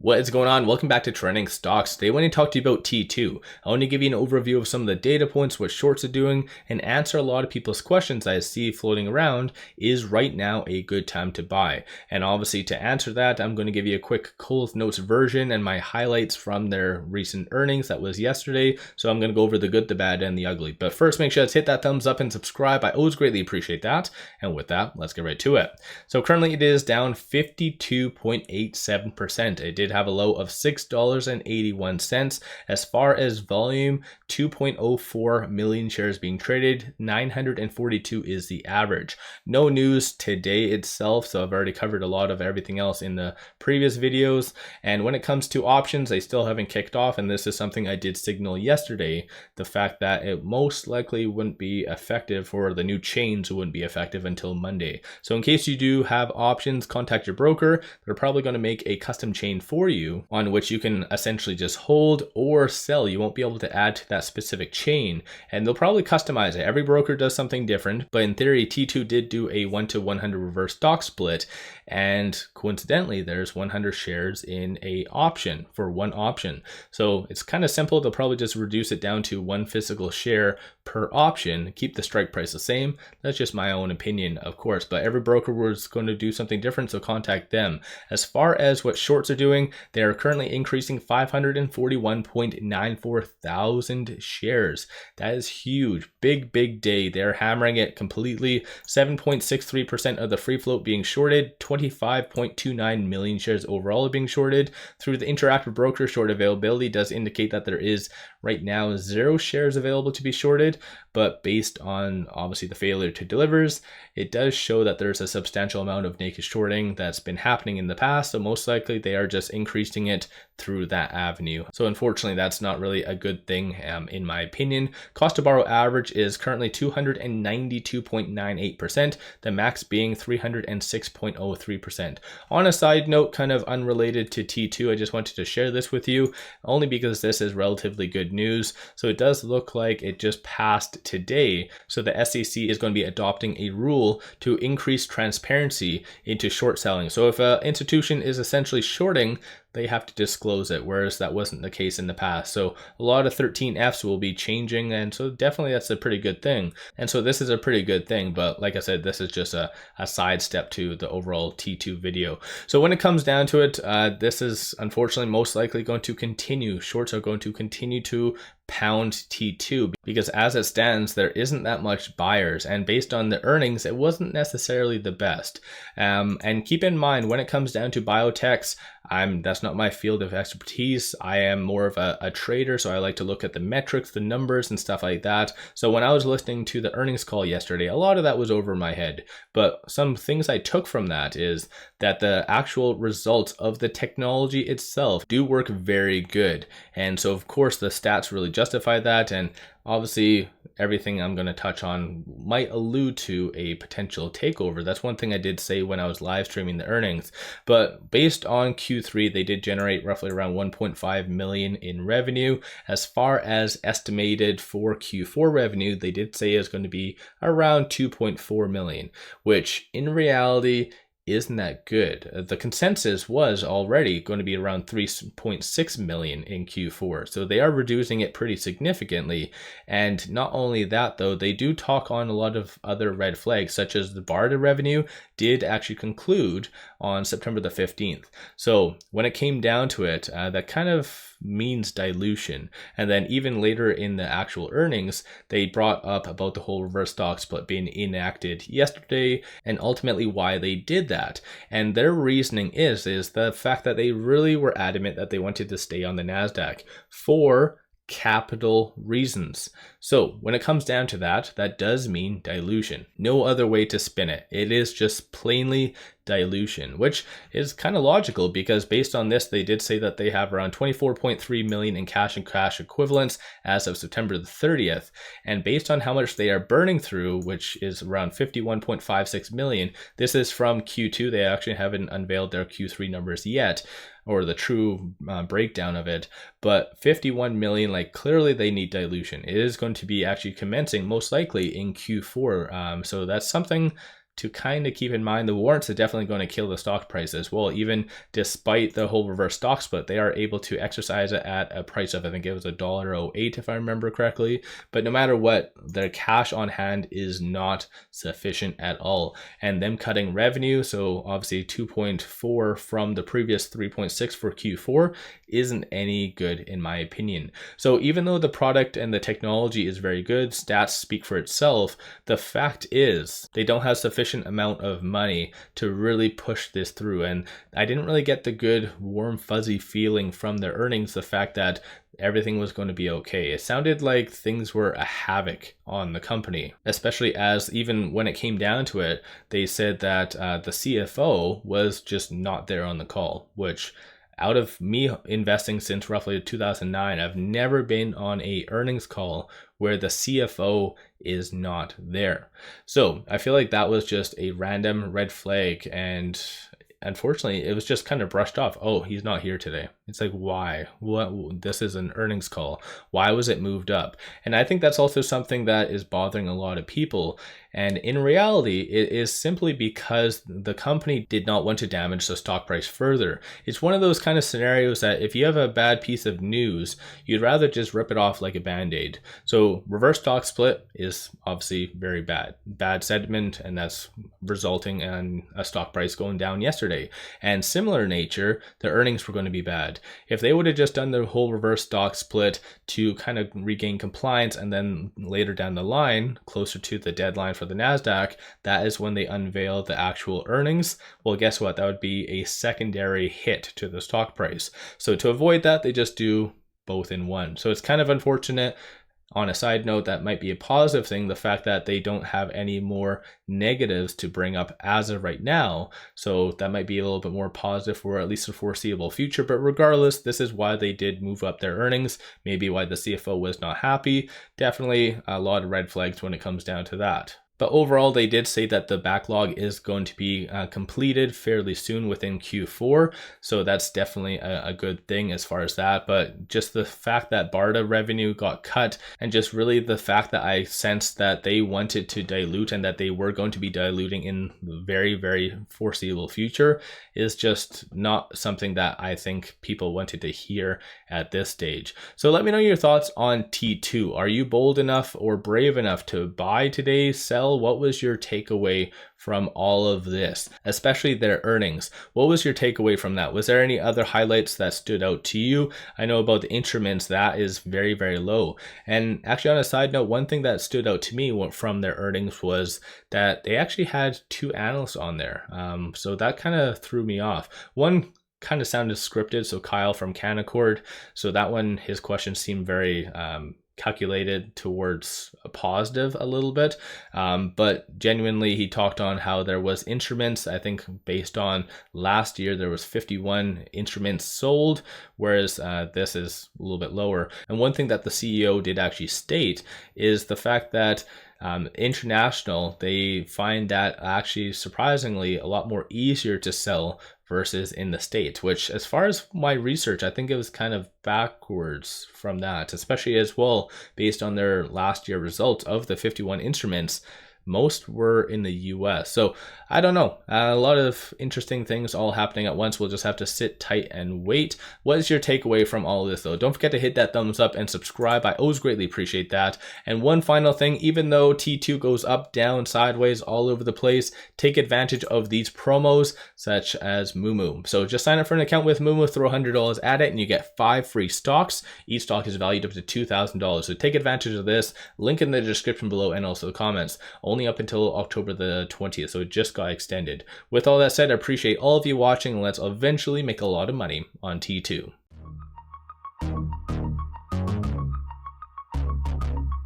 What is going on? Welcome back to Trending Stocks. Today I want to talk to you about T2. I want to give you an overview of some of the data points, what shorts are doing, and answer a lot of people's questions I see floating around. Is right now a good time to buy? And obviously to answer that, I'm going to give you a quick Coles Notes version and my highlights from their recent earnings. That was yesterday. So I'm going to go over the good, the bad, and the ugly. But first, make sure to hit that thumbs up and subscribe. I always greatly appreciate that. And with that, let's get right to it. So currently it is down 52.87%. It did have a low of $6.81. As far as volume, 2.04 million shares being traded, 942 is the average. No news today itself, so I've already covered a lot of everything else in the previous videos. And when it comes to options, they still haven't kicked off, and this is something I did signal yesterday, the fact that it most likely wouldn't be effective, or the new chains wouldn't be effective until Monday. So in case you do have options, contact your broker. They're probably going to make a custom chain for you on which you can essentially just hold or sell. You won't be able to add to that specific chain, and they'll probably customize it. Every broker does something different, but in theory, T2 did do a 1-to-100 reverse stock split, and coincidentally, there's 100 shares in a option for one option. So it's kind of simple. They'll probably just reduce it down to one physical share per option, keep the strike price the same. That's just my own opinion, of course, but every broker was going to do something different, so contact them. As far as what shorts are doing, they are currently increasing 541.94 thousand shares. That is huge. Big day. They're hammering it completely. 7.63% of the free float being shorted, 25.29 million shares overall are being shorted. Through the interactive broker, short availability does indicate that there is right now 0 shares available to be shorted, but based on obviously the failure to delivers, it does show that there's a substantial amount of naked shorting that's been happening in the past. So most likely they are just increasing it through that avenue. So unfortunately, that's not really a good thing in my opinion. Cost to borrow average is currently 292.98%, the max being 306.03%. On a side note, kind of unrelated to T2, I just wanted to share this with you only because this is relatively good news. So it does look like it just passed today. So the SEC is going to be adopting a rule to increase transparency into short selling. So if an institution is essentially shorting, they have to disclose it, whereas that wasn't the case in the past. So a lot of 13Fs will be changing, and so definitely that's a pretty good thing. And so this is a pretty good thing, but like I said, this is just a sidestep to the overall T2 video. So when it comes down to it, this is unfortunately most likely going to continue. Shorts are going to continue to pound T2 because as it stands, there isn't that much buyers, and based on the earnings, it wasn't necessarily the best. And keep in mind, when it comes down to biotechs, that's not my field of expertise. I am more of a trader, so I like to look at the metrics, the numbers, and stuff like that. So when I was listening to the earnings call yesterday, a lot of that was over my head. But some things I took from that is that the actual results of the technology itself do work very good. And so of course the stats really justify that, and obviously everything I'm going to touch on might allude to a potential takeover. That's one thing I did say when I was live streaming the earnings. But based on Q3, they did generate roughly around 1.5 million in revenue. As far as estimated for Q4 revenue, they did say it's going to be around 2.4 million, which in reality isn't that good. The consensus was already going to be around 3.6 million in Q4. So they are reducing it pretty significantly. And not only that though, they do talk on a lot of other red flags, such as the BARDA revenue did actually conclude on September the 15th. So when it came down to it, that kind of means dilution. And then even later in the actual earnings, they brought up about the whole reverse stock split being enacted yesterday and ultimately why they did that. And their reasoning is the fact that they really were adamant that they wanted to stay on the NASDAQ for capital reasons. So when it comes down to that, that does mean dilution. No other way to spin it. It is just plainly dilution, which is kind of logical because based on this, they did say that they have around 24.3 million in cash and cash equivalents as of September the 30th. And based on how much they are burning through, which is around 51.56 million, this is from Q2. They actually haven't unveiled their Q3 numbers yet, or the true breakdown of it, but 51 million, like clearly they need dilution. It is going to be actually commencing most likely in Q4. So that's something to kind of keep in mind, the warrants are definitely going to kill the stock price as well. Even despite the whole reverse stock split, they are able to exercise it at a price of, I think it was $1.08 if I remember correctly. But no matter what, their cash on hand is not sufficient at all. And them cutting revenue, so obviously 2.4 from the previous 3.6 for Q4, isn't any good in my opinion. So even though the product and the technology is very good, stats speak for itself, the fact is they don't have sufficient amount of money to really push this through. And I didn't really get the good warm fuzzy feeling from their earnings, the fact that everything was going to be okay. It sounded like things were a havoc on the company, especially as even when it came down to it, they said that the CFO was just not there on the call, which out of me investing since roughly 2009, I've never been on a earnings call where the CFO is not there. So I feel like that was just a random red flag, and unfortunately it was just kind of brushed off. Oh, he's not here today. It's like, why? What? This is an earnings call. Why was it moved up? And I think that's also something that is bothering a lot of people. And in reality, it is simply because the company did not want to damage the stock price further. It's one of those kind of scenarios that if you have a bad piece of news, you'd rather just rip it off like a band-aid. So reverse stock split is obviously very bad sentiment, and that's resulting in a stock price going down yesterday. And similar nature, the earnings were going to be bad. If they would have just done the whole reverse stock split to kind of regain compliance, and then later down the line, closer to the deadline for the NASDAQ, that is when they unveil the actual earnings. Well, guess what? That would be a secondary hit to the stock price. So to avoid that, they just do both in one. So it's kind of unfortunate. On a side note, that might be a positive thing, the fact that they don't have any more negatives to bring up as of right now. So that might be a little bit more positive for at least the foreseeable future. But regardless, this is why they did move up their earnings, maybe why the CFO was not happy. Definitely a lot of red flags when it comes down to that. But overall, they did say that the backlog is going to be completed fairly soon within Q4. So that's definitely a good thing as far as that. But just the fact that BARDA revenue got cut, and just really the fact that I sensed that they wanted to dilute and that they were going to be diluting in the very, very foreseeable future, is just not something that I think people wanted to hear at this stage. So let me know your thoughts on T2. Are you bold enough or brave enough to buy today, sell? What was your takeaway from all of this, especially their earnings? What was your takeaway from that? Was there any other highlights that stood out to you? I know about the instruments, that is very, very low. And actually, on a side note, one thing that stood out to me from their earnings was that they actually had 2 analysts on there. So that kind of threw me off. One kind of sounded scripted, so Kyle from Canaccord. So that one, his questions seemed very calculated towards a positive a little bit, but genuinely he talked on how there was instruments. I think based on last year there was 51 instruments sold, whereas this is a little bit lower. And one thing that the CEO did actually state is the fact that international, they find that actually surprisingly a lot more easier to sell versus in the States, which as far as my research, I think it was kind of backwards from that, especially as well based on their last year results of the 51 instruments. Most were in the US. So I don't know. A lot of interesting things all happening at once. We'll just have to sit tight and wait. What is your takeaway from all of this though? Don't forget to hit that thumbs up and subscribe. I always greatly appreciate that. And one final thing, even though T2 goes up, down, sideways, all over the place, take advantage of these promos such as Moomoo. So just sign up for an account with Moomoo, throw $100 at it, and you get 5 free stocks. Each stock is valued up to $2,000. So take advantage of this. Link in the description below and also the comments. Only up until October the 20th, so it just got extended. With all that said, I appreciate all of you watching, and let's eventually make a lot of money on T2.